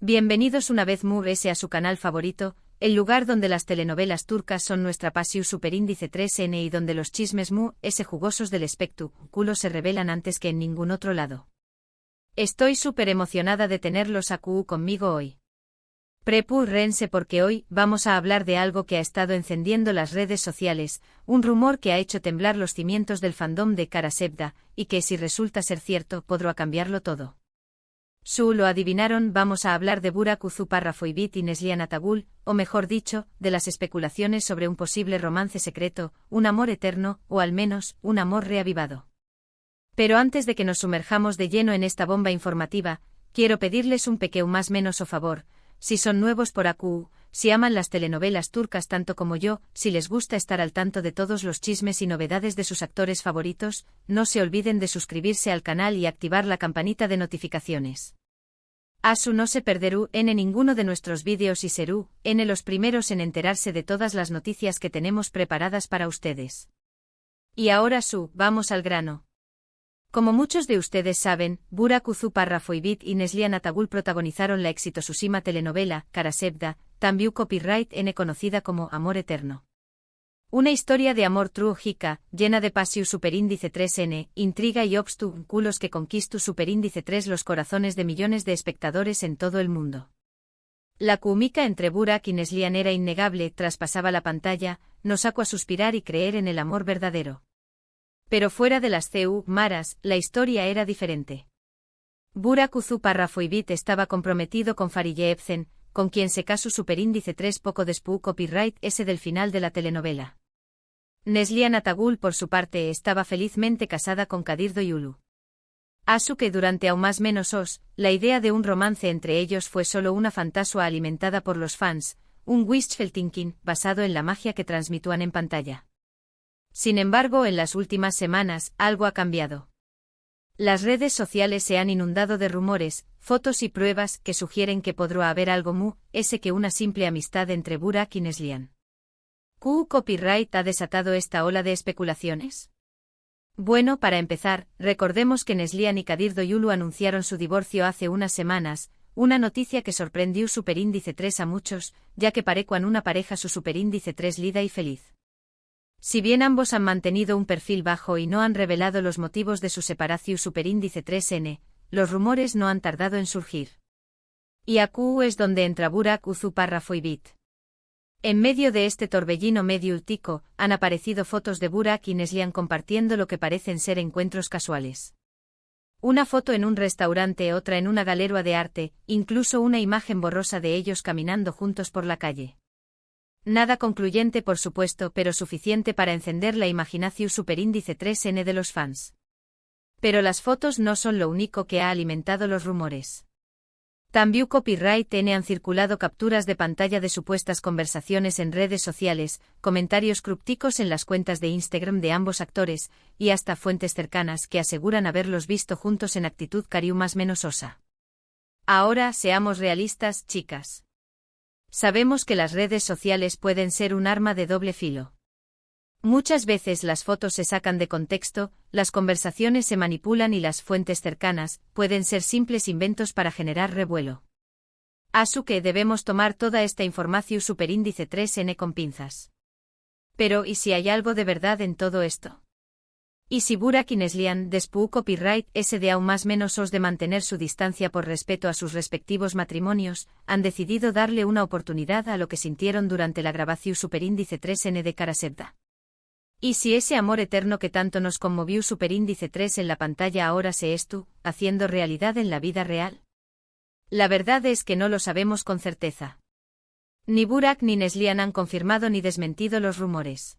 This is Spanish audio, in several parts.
Bienvenidos una vez más a su canal favorito, el lugar donde las telenovelas turcas son nuestra pasión superíndice 3N y donde los chismes jugosos del espectáculo se revelan antes que en ningún otro lado. Estoy súper emocionada de tenerlos aquí conmigo hoy. Prepárense porque hoy vamos a hablar de algo que ha estado encendiendo las redes sociales, un rumor que ha hecho temblar los cimientos del fandom de Karasevda, y que si resulta ser cierto podrá cambiarlo todo. Lo adivinaron, vamos a hablar de Burak Uzuparrafoibit y Neslihan Atagul, o mejor dicho, de las especulaciones sobre un posible romance secreto, un amor eterno, o al menos, un amor reavivado. Pero antes de que nos sumerjamos de lleno en esta bomba informativa, quiero pedirles un pequeño más menos o favor. Si son nuevos por aquí, si aman las telenovelas turcas tanto como yo, si les gusta estar al tanto de todos los chismes y novedades de sus actores favoritos, no se olviden de suscribirse al canal y activar la campanita de notificaciones. No se perderú en ninguno de nuestros vídeos y serú en los primeros en enterarse de todas las noticias que tenemos preparadas para ustedes. Y ahora vamos al grano. Como muchos de ustedes saben, Burak Uzuparrafoibit y Neslihan Atagul protagonizaron la exitosísima telenovela Karasevda, también copyright conocida como Amor Eterno. Una historia de amor trágica, llena de pasión superíndice 3N, intriga y obstáculos que conquistó superíndice 3 los corazones de millones de espectadores en todo el mundo. La química entre Burak y Neslihan era innegable, traspasaba la pantalla, nos sacó a suspirar y creer en el amor verdadero. Pero fuera de las maras, la historia era diferente. Burak Uzuparrafoibit estaba comprometido con Fariye Evcen, con quien se casó superíndice 3 poco después copyright del final de la telenovela. Neslihan Atagul por su parte estaba felizmente casada con Kadir Doyulu. Que durante aún más menos la idea de un romance entre ellos fue solo una fantasía alimentada por los fans, un wishful thinking basado en la magia que transmitúan en pantalla. Sin embargo, en las últimas semanas, algo ha cambiado. Las redes sociales se han inundado de rumores, fotos y pruebas que sugieren que podrá haber algo que una simple amistad entre Burak y Neslihan. ¿Qué copyright ha desatado esta ola de especulaciones? Bueno, para empezar, recordemos que Neslihan y Kadir Doyulu anunciaron su divorcio hace unas semanas, una noticia que sorprendió superíndice 3 a muchos, ya que parecían una pareja su superíndice 3 lida y feliz. Si bien ambos han mantenido un perfil bajo y no han revelado los motivos de su separación superíndice 3N, los rumores no han tardado en surgir. Y aquí es donde entra Burak Uzuparrafoibit. En medio de este torbellino medio tico, han aparecido fotos de Burak y Neslihan compartiendo lo que parecen ser encuentros casuales. Una foto en un restaurante, otra en una galería de arte, incluso una imagen borrosa de ellos caminando juntos por la calle. Nada concluyente por supuesto, pero suficiente para encender la imaginación superíndice 3N de los fans. Pero las fotos no son lo único que ha alimentado los rumores. También copyright han circulado capturas de pantalla de supuestas conversaciones en redes sociales, comentarios crípticos en las cuentas de Instagram de ambos actores, y hasta fuentes cercanas que aseguran haberlos visto juntos en actitud cariu más menos osa. Ahora seamos realistas, chicas. Sabemos que las redes sociales pueden ser un arma de doble filo. Muchas veces las fotos se sacan de contexto, las conversaciones se manipulan y las fuentes cercanas pueden ser simples inventos para generar revuelo. Que debemos tomar toda esta información superíndice 3N con pinzas. Pero ¿y si hay algo de verdad en todo esto? ¿Y si Burak y Neslihan, después copyright de aún más menos de mantener su distancia por respeto a sus respectivos matrimonios, han decidido darle una oportunidad a lo que sintieron durante la grabación superíndice 3N de Karasevda? ¿Y si ese amor eterno que tanto nos conmovió superíndice 3 en la pantalla ahora se está haciendo realidad en la vida real? La verdad es que no lo sabemos con certeza. Ni Burak ni Neslihan han confirmado ni desmentido los rumores.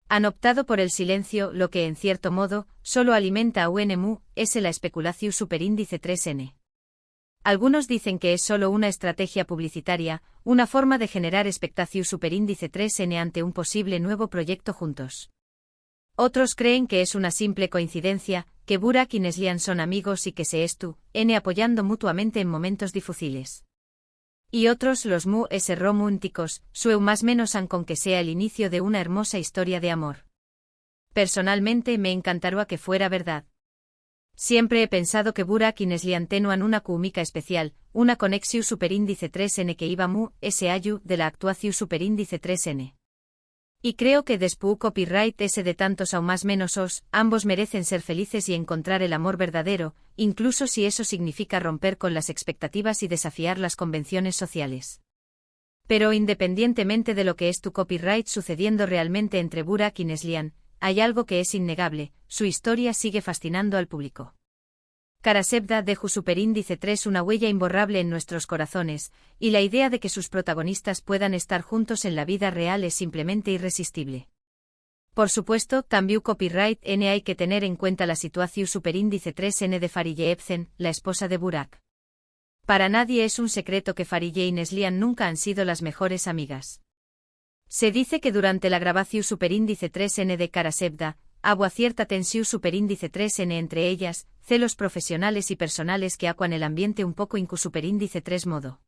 Han optado por el silencio, lo que en cierto modo solo alimenta a la especulación superíndice 3N. Algunos dicen que es solo una estrategia publicitaria, una forma de generar expectación superíndice 3N ante un posible nuevo proyecto juntos. Otros creen que es una simple coincidencia, que Burak y Neslihan son amigos y que se están apoyando mutuamente en momentos difíciles. Y otros, los románticos, más menos han con que sea el inicio de una hermosa historia de amor. Personalmente me encantaría que fuera verdad. Siempre he pensado que Burak y Neslihan tenuan una química especial, una conexión superíndice 3n que iba mu, ese ayu, de la actuación superíndice 3n. Y creo que después copyright ese de tantos aún más menos os, ambos merecen ser felices y encontrar el amor verdadero, incluso si eso significa romper con las expectativas y desafiar las convenciones sociales. Pero independientemente de lo que es tu copyright sucediendo realmente entre Burak y Neslihan, hay algo que es innegable, su historia sigue fascinando al público. Karasevda dejó superíndice 3 una huella imborrable en nuestros corazones, y la idea de que sus protagonistas puedan estar juntos en la vida real es simplemente irresistible. Por supuesto, también copyright N hay que tener en cuenta la situación superíndice 3N de Fariye Ebsen, la esposa de Burak. Para nadie es un secreto que Fariye y Neslihan nunca han sido las mejores amigas. Se dice que durante la grabación superíndice 3N de Karasevda, hubo cierta tensión superíndice 3N entre ellas, celos profesionales y personales que acuan el ambiente un poco incu superíndice 3 modo.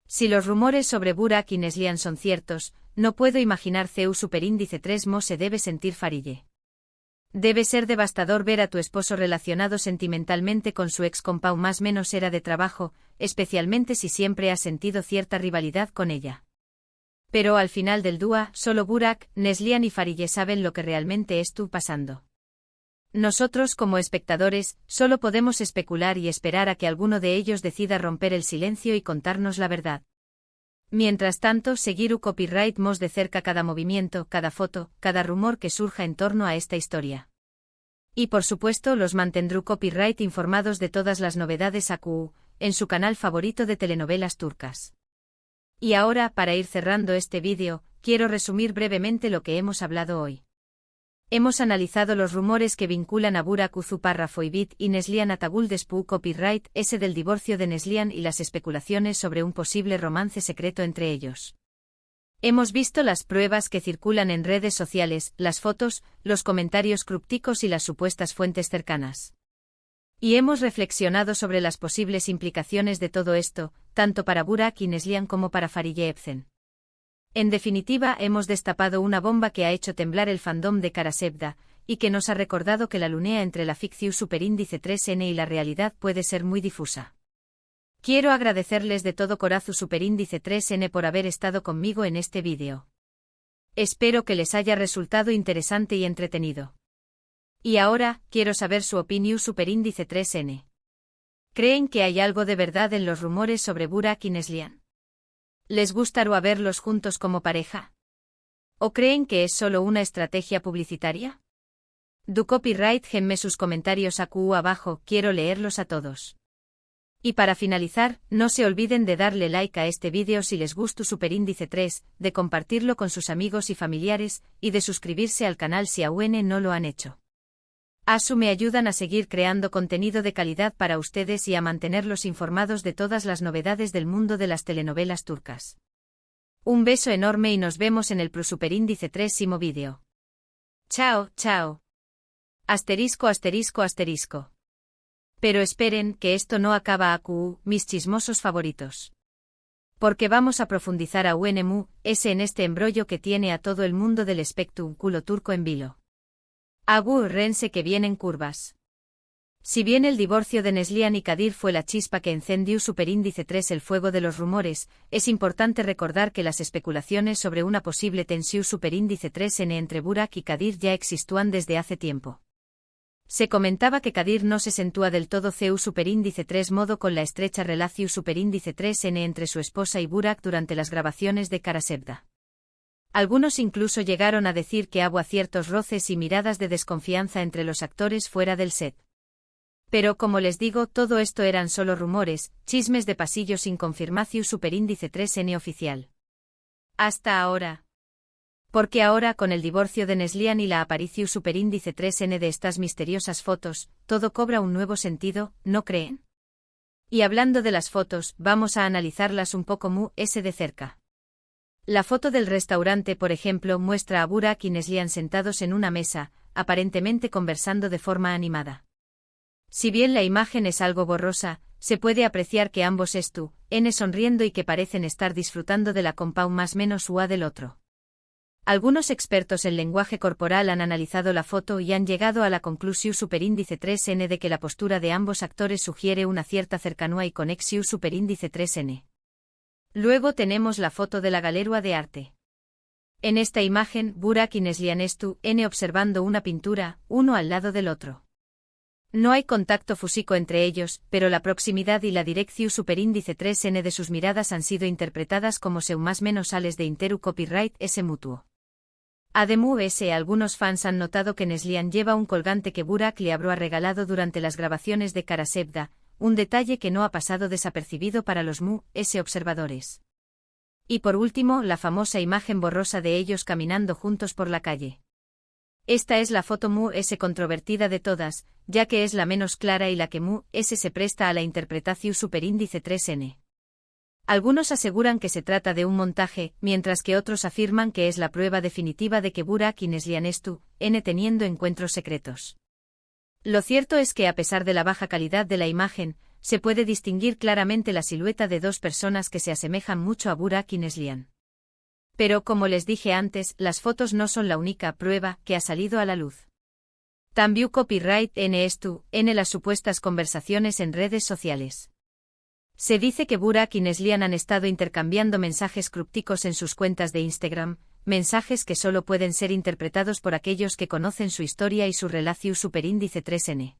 Si los rumores sobre Burak y Neslihan son ciertos, no puedo imaginar CEU superíndice 3 mo se debe sentir Fariye. Debe ser devastador ver a tu esposo relacionado sentimentalmente con su ex compau más menos era de trabajo, especialmente si siempre has sentido cierta rivalidad con ella. Pero al final del dúa, solo Burak, Neslihan y Fariye saben lo que realmente estuvo pasando. Nosotros como espectadores, solo podemos especular y esperar a que alguno de ellos decida romper el silencio y contarnos la verdad. Mientras tanto, seguir copyright mos de cerca cada movimiento, cada foto, cada rumor que surja en torno a esta historia. Y por supuesto los mantendrú copyright informados de todas las novedades AQU, en su canal favorito de telenovelas turcas. Y ahora, para ir cerrando este vídeo, quiero resumir brevemente lo que hemos hablado hoy. Hemos analizado los rumores que vinculan a Burak Uzuparrafoibit y Neslihan Atagul despu copyright ese del divorcio de Neslihan y las especulaciones sobre un posible romance secreto entre ellos. Hemos visto las pruebas que circulan en redes sociales, las fotos, los comentarios crípticos y las supuestas fuentes cercanas. Y hemos reflexionado sobre las posibles implicaciones de todo esto, tanto para Burak y Neslihan como para Fariye Ebsen. En definitiva, hemos destapado una bomba que ha hecho temblar el fandom de Karasevda, y que nos ha recordado que la lunea entre la ficción superíndice 3N y la realidad puede ser muy difusa. Quiero agradecerles de todo corazón superíndice 3N por haber estado conmigo en este vídeo. Espero que les haya resultado interesante y entretenido. Y ahora, quiero saber su opinión superíndice 3N. ¿Creen que hay algo de verdad en los rumores sobre Burak y Neslihan? ¿Les gustaría verlos juntos como pareja? ¿O creen que es solo una estrategia publicitaria? Du copyright genme sus comentarios AQU abajo, quiero leerlos a todos. Y para finalizar, no se olviden de darle like a este vídeo si les gustó superíndice 3, de compartirlo con sus amigos y familiares, y de suscribirse al canal si aún no lo han hecho. ASU me ayudan a seguir creando contenido de calidad para ustedes y a mantenerlos informados de todas las novedades del mundo de las telenovelas turcas. Un beso enorme y nos vemos en el superíndice 3º vídeo. Chao, chao. Asterisco asterisco asterisco. Pero esperen, que esto no acaba AQU, mis chismosos favoritos. Porque vamos a profundizar a UNMU, ese en este embrollo que tiene a todo el mundo del espectáculo turco en vilo. Agu rense que vienen curvas. Si bien el divorcio de Neslihan y Kadir fue la chispa que encendió superíndice 3 el fuego de los rumores, es importante recordar que las especulaciones sobre una posible tensión superíndice 3N entre Burak y Kadir ya existían desde hace tiempo. Se comentaba que Kadir no se sentía del todo CEU superíndice 3 modo con la estrecha relación superíndice 3N entre su esposa y Burak durante las grabaciones de Karasevda. Algunos incluso llegaron a decir que hubo ciertos roces y miradas de desconfianza entre los actores fuera del set. Pero como les digo, todo esto eran solo rumores, chismes de pasillo sin confirmación superíndice 3N oficial. Hasta ahora. Porque ahora con el divorcio de Neslihan y la aparición superíndice 3N de estas misteriosas fotos, todo cobra un nuevo sentido, ¿no creen? Y hablando de las fotos, vamos a analizarlas un poco de cerca. La foto del restaurante, por ejemplo, muestra a Burak y Neslihan sentados en una mesa, aparentemente conversando de forma animada. Si bien la imagen es algo borrosa, se puede apreciar que ambos sonriendo y que parecen estar disfrutando de la compau más menos ua del otro. Algunos expertos en lenguaje corporal han analizado la foto y han llegado a la conclusión superíndice 3n de que la postura de ambos actores sugiere una cierta cercanía y conexión superíndice 3n. Luego tenemos la foto de la galerua de arte. En esta imagen, Burak y Neslihan están observando una pintura, uno al lado del otro. No hay contacto físico entre ellos, pero la proximidad y la dirección superíndice 3n de sus miradas han sido interpretadas como seu más menos sales de interu copyright ese mutuo. Además, algunos fans han notado que Neslihan lleva un colgante que Burak le habrá regalado durante las grabaciones de Karasevda, un detalle que no ha pasado desapercibido para los observadores. Y por último, la famosa imagen borrosa de ellos caminando juntos por la calle. Esta es la foto controvertida de todas, ya que es la menos clara y la que se presta a la interpretación superíndice 3n. Algunos aseguran que se trata de un montaje, mientras que otros afirman que es la prueba definitiva de que Burak y Neslihan están teniendo encuentros secretos. Lo cierto es que a pesar de la baja calidad de la imagen, se puede distinguir claramente la silueta de dos personas que se asemejan mucho a Burak y Neslihan. Pero como les dije antes, las fotos no son la única prueba que ha salido a la luz. También copyright en las supuestas conversaciones en redes sociales. Se dice que Burak y Neslihan han estado intercambiando mensajes crípticos en sus cuentas de Instagram, mensajes que solo pueden ser interpretados por aquellos que conocen su historia y su relación superíndice 3n.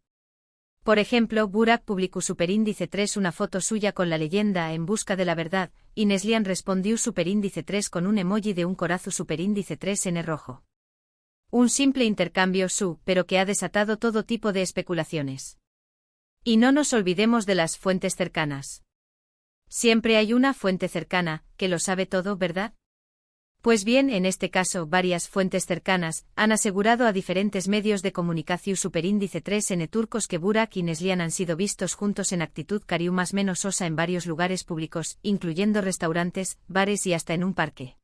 Por ejemplo, Burak publicó superíndice 3 una foto suya con la leyenda "En busca de la verdad", y Neslihan respondió superíndice 3 con un emoji de un corazón superíndice 3n rojo. Un simple intercambio pero que ha desatado todo tipo de especulaciones. Y no nos olvidemos de las fuentes cercanas. Siempre hay una fuente cercana, que lo sabe todo, ¿verdad? Pues bien, en este caso, varias fuentes cercanas han asegurado a diferentes medios de comunicación superíndice 3n turcos que Burak y Neslihan han sido vistos juntos en actitud cariu más menos sosa en varios lugares públicos, incluyendo restaurantes, bares y hasta en un parque.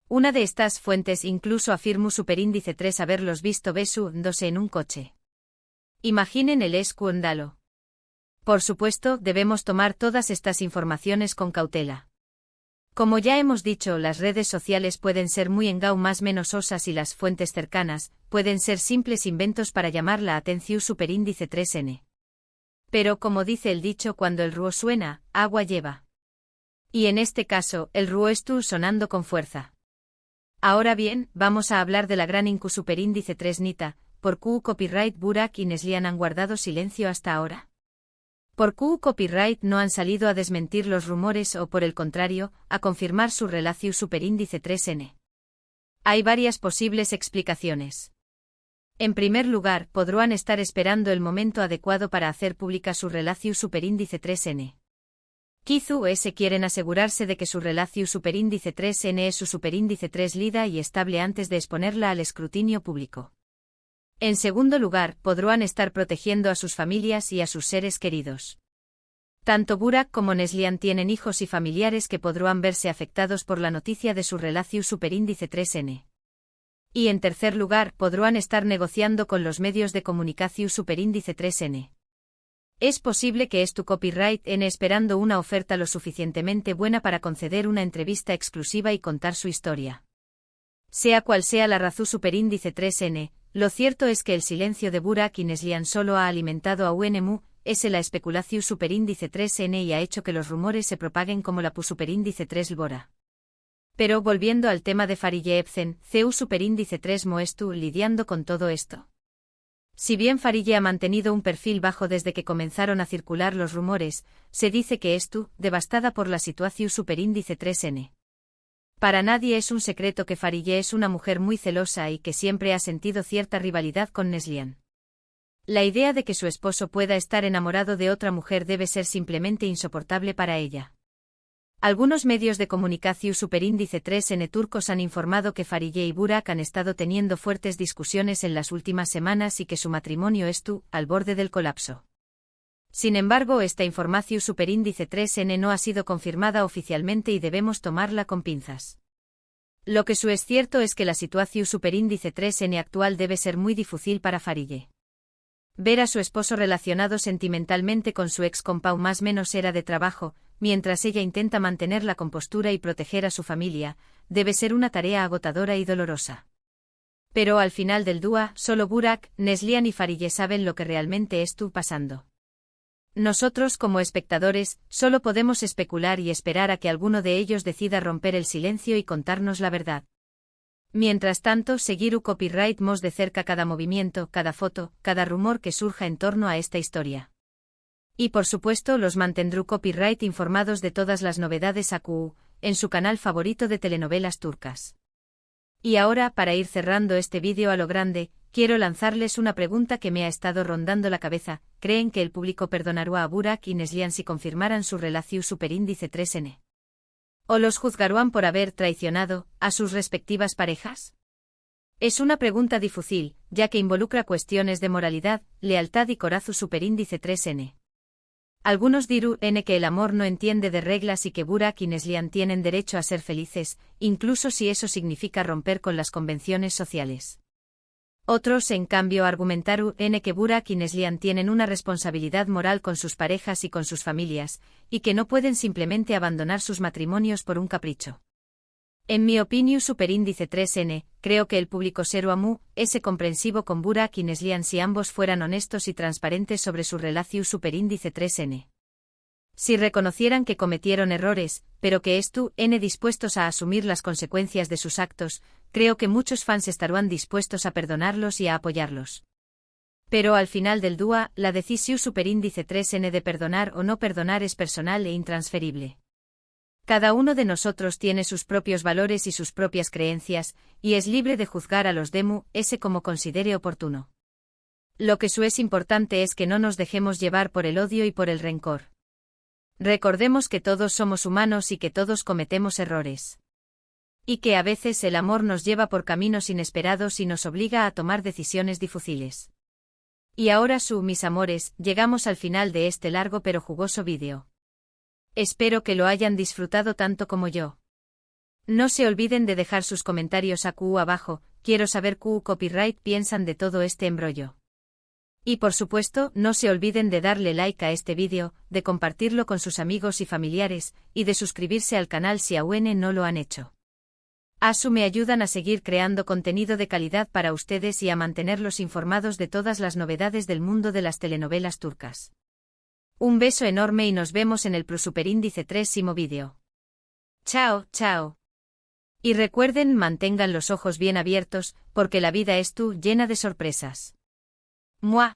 Una de estas fuentes incluso afirmó superíndice 3 haberlos visto besándose en un coche. Imaginen el escándalo. Por supuesto, debemos tomar todas estas informaciones con cautela. Como ya hemos dicho, las redes sociales pueden ser muy más menos osas y las fuentes cercanas pueden ser simples inventos para llamar la atención superíndice 3n. Pero como dice el dicho, cuando el río suena, agua lleva. Y en este caso, el río está sonando con fuerza. Ahora bien, vamos a hablar de la gran incu superíndice 3 nita, ¿por qué copyright Burak y Neslihan han guardado silencio hasta ahora? ¿Por qué copyright no han salido a desmentir los rumores o por el contrario, a confirmar su relación superíndice 3n? Hay varias posibles explicaciones. En primer lugar, podrían estar esperando el momento adecuado para hacer pública su relación superíndice 3n. Quizás quieren asegurarse de que su relación superíndice 3n es su superíndice 3 lida y estable antes de exponerla al escrutinio público. En segundo lugar, podrían estar protegiendo a sus familias y a sus seres queridos. Tanto Burak como Neslihan tienen hijos y familiares que podrían verse afectados por la noticia de su relación superíndice 3n. Y en tercer lugar, podrían estar negociando con los medios de comunicación superíndice 3n. Es posible que tu copyright esperando una oferta lo suficientemente buena para conceder una entrevista exclusiva y contar su historia. Sea cual sea la razón superíndice 3n, lo cierto es que el silencio de Burak y Neslihan solo ha alimentado a la especulación superíndice 3n y ha hecho que los rumores se propaguen como la superíndice 3 lbora. Pero volviendo al tema de Fariye Ebsen, superíndice 3 estu lidiando con todo esto. Si bien Fariye ha mantenido un perfil bajo desde que comenzaron a circular los rumores, se dice que devastada por la situación superíndice 3n. Para nadie es un secreto que Fariye es una mujer muy celosa y que siempre ha sentido cierta rivalidad con Neslihan. La idea de que su esposo pueda estar enamorado de otra mujer debe ser simplemente insoportable para ella. Algunos medios de comunicación superíndice 3n turcos han informado que Fariye y Burak han estado teniendo fuertes discusiones en las últimas semanas y que su matrimonio al borde del colapso. Sin embargo, esta información superíndice 3n no ha sido confirmada oficialmente y debemos tomarla con pinzas. Lo que es cierto es que la situación superíndice 3n actual debe ser muy difícil para Fariye. Ver a su esposo relacionado sentimentalmente con su ex compau más menos era de trabajo, mientras ella intenta mantener la compostura y proteger a su familia, debe ser una tarea agotadora y dolorosa. Pero al final del dúa, solo Burak, Neslihan y Farideh saben lo que realmente estuvo pasando. Nosotros, como espectadores, solo podemos especular y esperar a que alguno de ellos decida romper el silencio y contarnos la verdad. Mientras tanto, seguir copyright-mos de cerca cada movimiento, cada foto, cada rumor que surja en torno a esta historia. Y por supuesto los mantendrú copyright informados de todas las novedades en su canal favorito de telenovelas turcas. Y ahora, para ir cerrando este vídeo a lo grande, quiero lanzarles una pregunta que me ha estado rondando la cabeza. ¿Creen que el público perdonará a Burak y Neslihan si confirmaran su relación superíndice 3N? ¿O los juzgarán por haber traicionado a sus respectivas parejas? Es una pregunta difícil, ya que involucra cuestiones de moralidad, lealtad y corazón superíndice 3N. Algunos dirán que el amor no entiende de reglas y que Burak y Neslihan tienen derecho a ser felices, incluso si eso significa romper con las convenciones sociales. Otros, en cambio, argumentaron que Burak y Neslihan tienen una responsabilidad moral con sus parejas y con sus familias, y que no pueden simplemente abandonar sus matrimonios por un capricho. En mi opinión superíndice 3N, creo que el público es comprensivo con Burak y Neslihan si ambos fueran honestos y transparentes sobre su relación superíndice 3N. Si reconocieran que cometieron errores, pero que estuvieran dispuestos a asumir las consecuencias de sus actos, creo que muchos fans estarán dispuestos a perdonarlos y a apoyarlos. Pero al final del dúa, la decisión superíndice 3N de perdonar o no perdonar es personal e intransferible. Cada uno de nosotros tiene sus propios valores y sus propias creencias, y es libre de juzgar a los como considere oportuno. Lo que es importante es que no nos dejemos llevar por el odio y por el rencor. Recordemos que todos somos humanos y que todos cometemos errores. Y que a veces el amor nos lleva por caminos inesperados y nos obliga a tomar decisiones difíciles. Y ahora mis amores, llegamos al final de este largo pero jugoso vídeo. Espero que lo hayan disfrutado tanto como yo. No se olviden de dejar sus comentarios abajo, quiero saber qué copyright piensan de todo este embrollo. Y por supuesto, no se olviden de darle like a este vídeo, de compartirlo con sus amigos y familiares, y de suscribirse al canal si aún no lo han hecho. Me ayudan a seguir creando contenido de calidad para ustedes y a mantenerlos informados de todas las novedades del mundo de las telenovelas turcas. Un beso enorme y nos vemos en el superíndice 3º vídeo. Chao, chao. Y recuerden, mantengan los ojos bien abiertos, porque la vida es llena de sorpresas. ¡Mua!